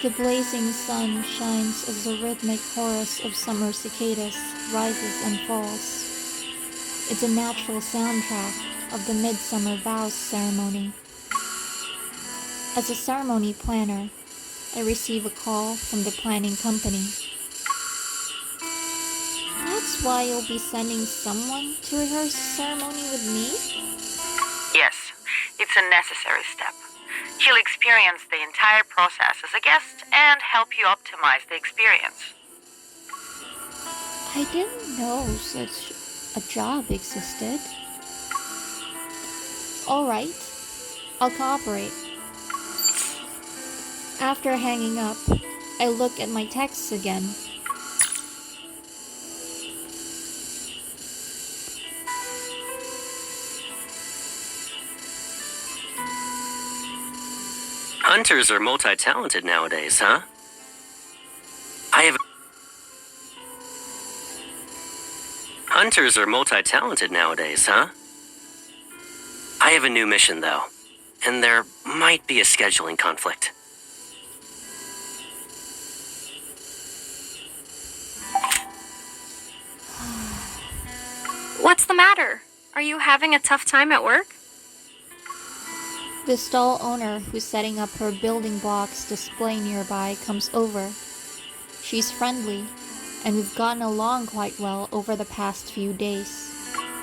The blazing sun shines as the rhythmic chorus of summer cicadas rises and falls. It's a natural soundtrack of the Midsummer Vows ceremony. As a ceremony planner, I receive a call from the planning company. That's why you'll be sending someone to rehearse the ceremony with me? Yes, it's a necessary step. She'll experience the entire process as a guest and help you optimize the experience. I didn't know such a job existed. Alright, I'll cooperate. After hanging up, I look at my texts again. Hunters are multi-talented nowadays, huh? Hunters are multi-talented nowadays, huh? I have a new mission, though, and there might be a scheduling conflict. What's the matter? Are you having a tough time at work? The stall owner who's setting up her building blocks display nearby comes over. She's friendly, and we've gotten along quite well over the past few days.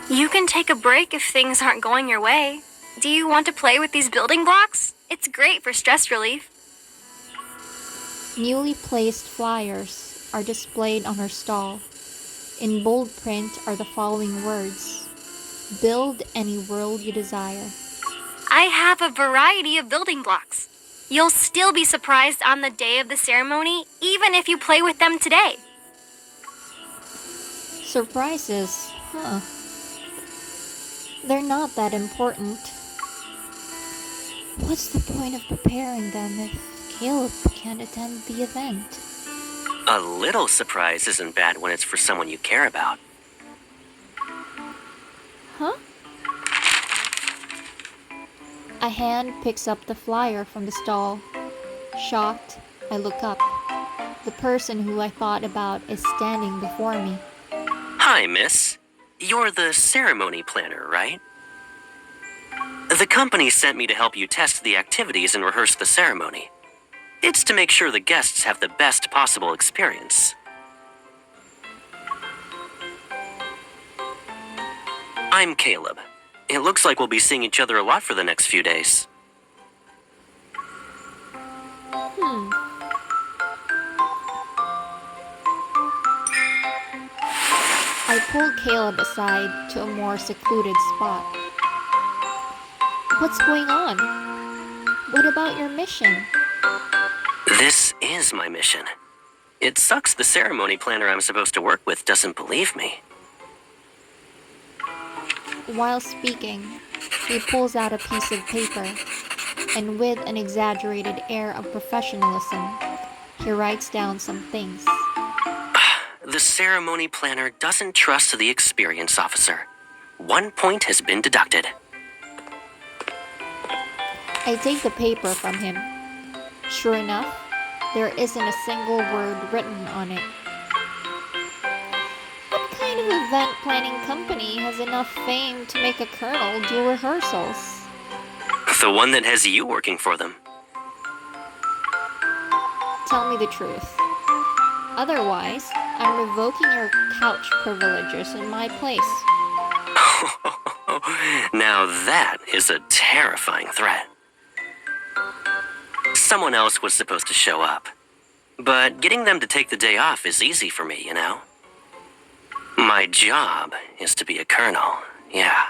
You can take a break if things aren't going your way. Do you want to play with these building blocks? It's great for stress relief. Newly placed flyers are displayed on her stall. In bold print are the following words: "Build any world you desire." I have a variety of building blocks. You'll still be surprised on the day of the ceremony, even if you play with them today. Surprises, huh? They're not that important. What's the point of preparing them if Caleb can't attend the event? A little surprise isn't bad when it's for someone you care about. Huh? A hand picks up the flyer from the stall. Shocked, I look up. The person who I thought about is standing before me. Hi, miss. You're the ceremony planner, right? The company sent me to help you test the activities and rehearse the ceremony. It's to make sure the guests have the best possible experience. I'm Caleb. It looks like we'll be seeing each other a lot for the next few days. I pull Caleb aside to a more secluded spot. What's going on? What about your mission? This is my mission. It sucks the ceremony planner I'm supposed to work with doesn't believe me. While speaking, he pulls out a piece of paper, and with an exaggerated air of professionalism, he writes down some things. The ceremony planner doesn't trust the experience officer. 1 point has been deducted. I take the paper from him. Sure enough, there isn't a single word written on it. What kind of event planning company has enough fame to make a colonel do rehearsals? The one that has you working for them. Tell me the truth. Otherwise, I'm revoking your couch privileges in my place. Now that is a terrifying threat. Someone else was supposed to show up. But getting them to take the day off is easy for me, you know? My job is to be a colonel, yeah.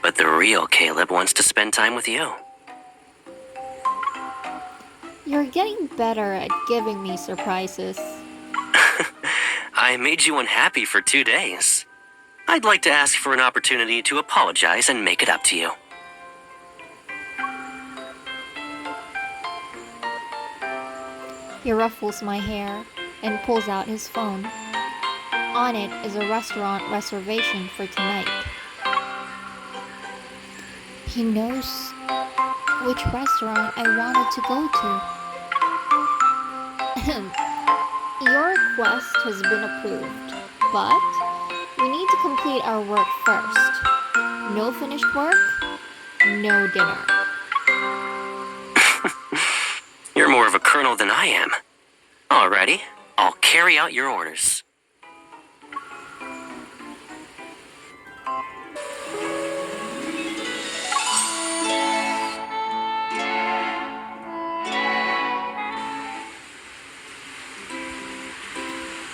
But the real Caleb wants to spend time with you. You're getting better at giving me surprises. I made you unhappy for 2 days. I'd like to ask for an opportunity to apologize and make it up to you. He ruffles my hair and pulls out his phone. On it is a restaurant reservation for tonight. He knows which restaurant I wanted to go to. Your request has been approved, but we need to complete our work first. No finished work, no dinner. You're more of a colonel than I am. Alrighty, I'll carry out your orders.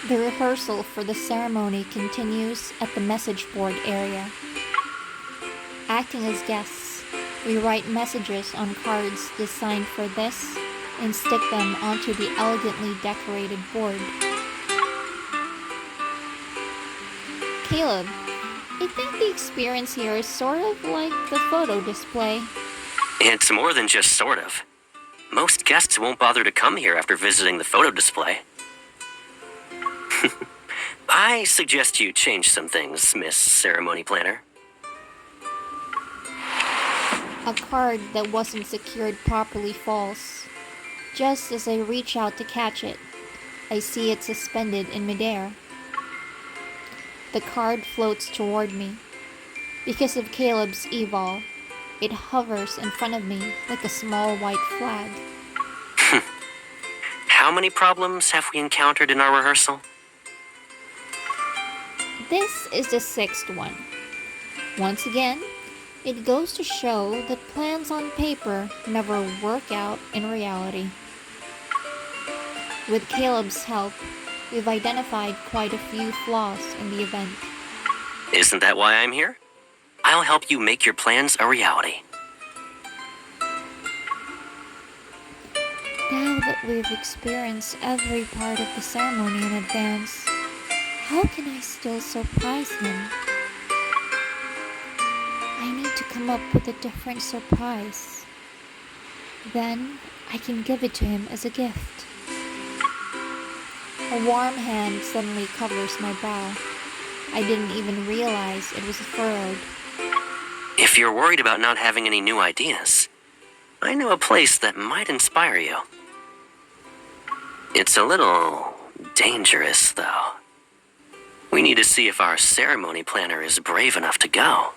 The rehearsal for the ceremony continues at the message board area. Acting as guests, we write messages on cards designed for this and stick them onto the elegantly decorated board. Caleb, I think the experience here is sort of like the photo display. It's more than just sort of. Most guests won't bother to come here after visiting the photo display. I suggest you change some things, Miss Ceremony Planner. A card that wasn't secured properly falls. Just as I reach out to catch it, I see it suspended in midair. The card floats toward me. Because of Caleb's evol, it hovers in front of me like a small white flag. How many problems have we encountered in our rehearsal? This is the sixth one. Once again, it goes to show that plans on paper never work out in reality. With Caleb's help, we've identified quite a few flaws in the event. Isn't that why I'm here? I'll help you make your plans a reality. Now that we've experienced every part of the ceremony in advance, how can I still surprise him? I need to come up with a different surprise. Then I can give it to him as a gift. A warm hand suddenly covers my brow. I didn't even realize it was furrowed. If you're worried about not having any new ideas, I know a place that might inspire you. It's a little dangerous, though. We need to see if our ceremony planner is brave enough to go.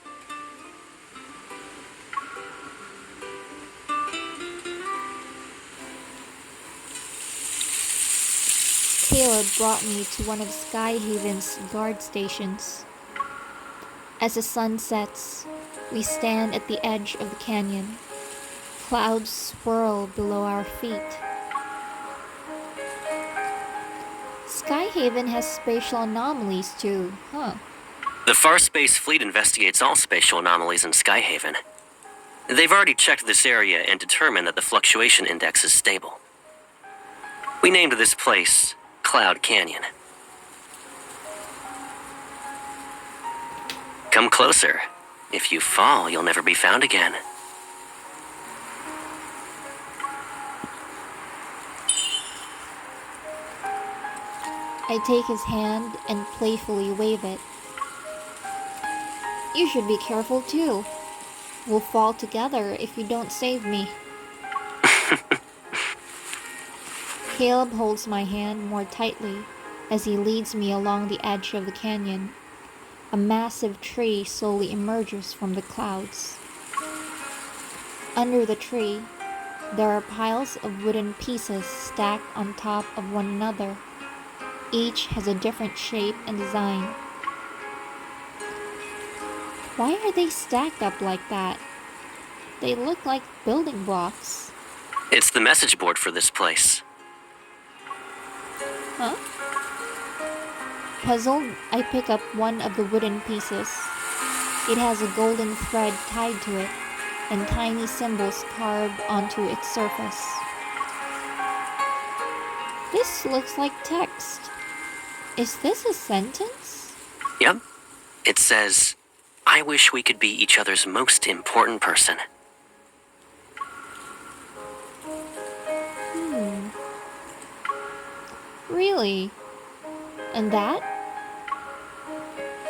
Caleb brought me to one of Skyhaven's guard stations. As the sun sets, we stand at the edge of the canyon. Clouds swirl below our feet. Skyhaven has spatial anomalies too, huh? The Far Space Fleet investigates all spatial anomalies in Skyhaven. They've already checked this area and determined that the fluctuation index is stable. We named this place Cloud Canyon. Come closer. If you fall, you'll never be found again. I take his hand and playfully wave it. You should be careful too. We'll fall together if you don't save me. Caleb holds my hand more tightly as he leads me along the edge of the canyon. A massive tree slowly emerges from the clouds. Under the tree, there are piles of wooden pieces stacked on top of one another. Each has a different shape and design. Why are they stacked up like that? They look like building blocks. It's the message board for this place. Huh? Puzzled, I pick up one of the wooden pieces. It has a golden thread tied to it, and tiny symbols carved onto its surface. This looks like text. Is this a sentence? Yep. It says, I wish we could be each other's most important person. Really? And that?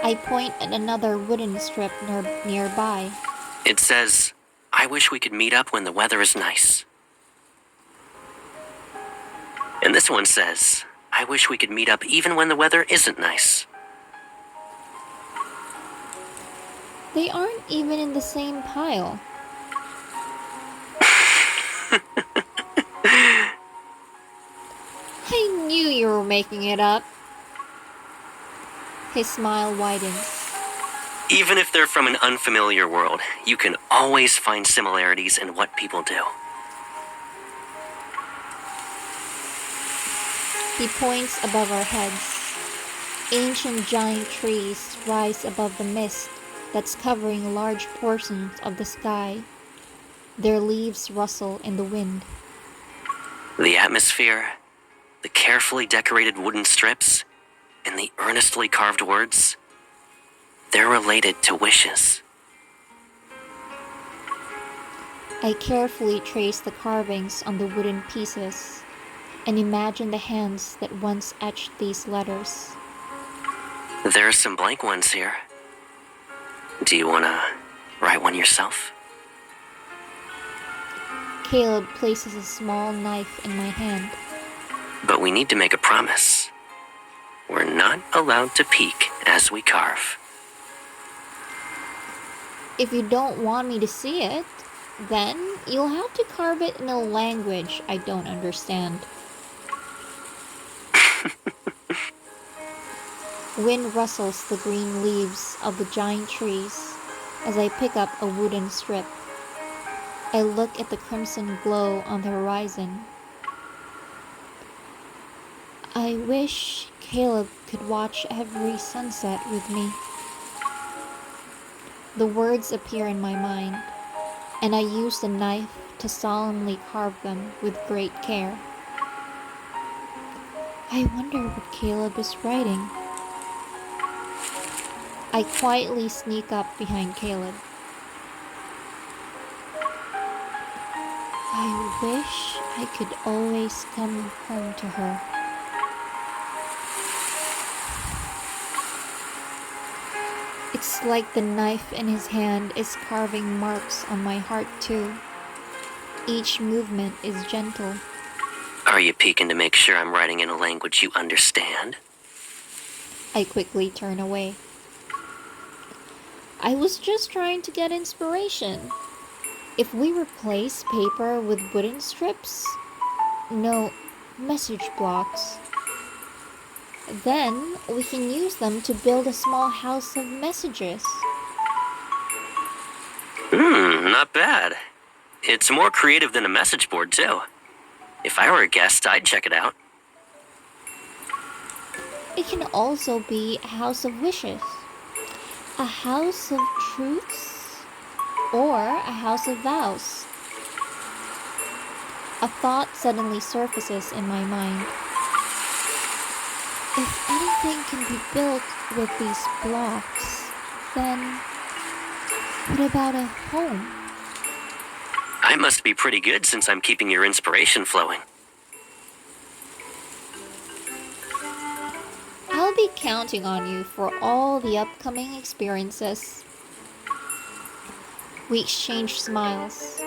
I point at another wooden strip nearby. It says, I wish we could meet up when the weather is nice. And this one says, I wish we could meet up even when the weather isn't nice. They aren't even in the same pile. I knew you were making it up. His smile widens. Even if they're from an unfamiliar world, you can always find similarities in what people do. He points above our heads. Ancient giant trees rise above the mist that's covering large portions of the sky. Their leaves rustle in the wind. The atmosphere, the carefully decorated wooden strips, and the earnestly carved words, they're related to wishes. I carefully trace the carvings on the wooden pieces and imagine the hands that once etched these letters. There are some blank ones here. Do you want to write one yourself? Caleb places a small knife in my hand. But we need to make a promise. We're not allowed to peek as we carve. If you don't want me to see it, then you'll have to carve it in a language I don't understand. Wind rustles the green leaves of the giant trees as I pick up a wooden strip. I look at the crimson glow on the horizon. I wish Caleb could watch every sunset with me. The words appear in my mind, and I use the knife to solemnly carve them with great care. I wonder what Caleb is writing. I quietly sneak up behind Caleb. I wish I could always come home to her. It's like the knife in his hand is carving marks on my heart too. Each movement is gentle. Are you peeking to make sure I'm writing in a language you understand? I quickly turn away. I was just trying to get inspiration. If we replace paper with wooden strips, no, message blocks, then we can use them to build a small house of messages. Not bad. It's more creative than a message board, too. If I were a guest, I'd check it out. It can also be a house of wishes, a house of truths, or a house of vows. A thought suddenly surfaces in my mind. If anything can be built with these blocks, then what about a home? I must be pretty good since I'm keeping your inspiration flowing. I'll be counting on you for all the upcoming experiences. We exchange smiles.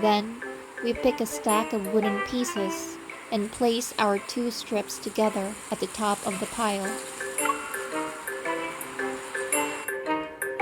Then we pick a stack of wooden pieces and place our two strips together at the top of the pile.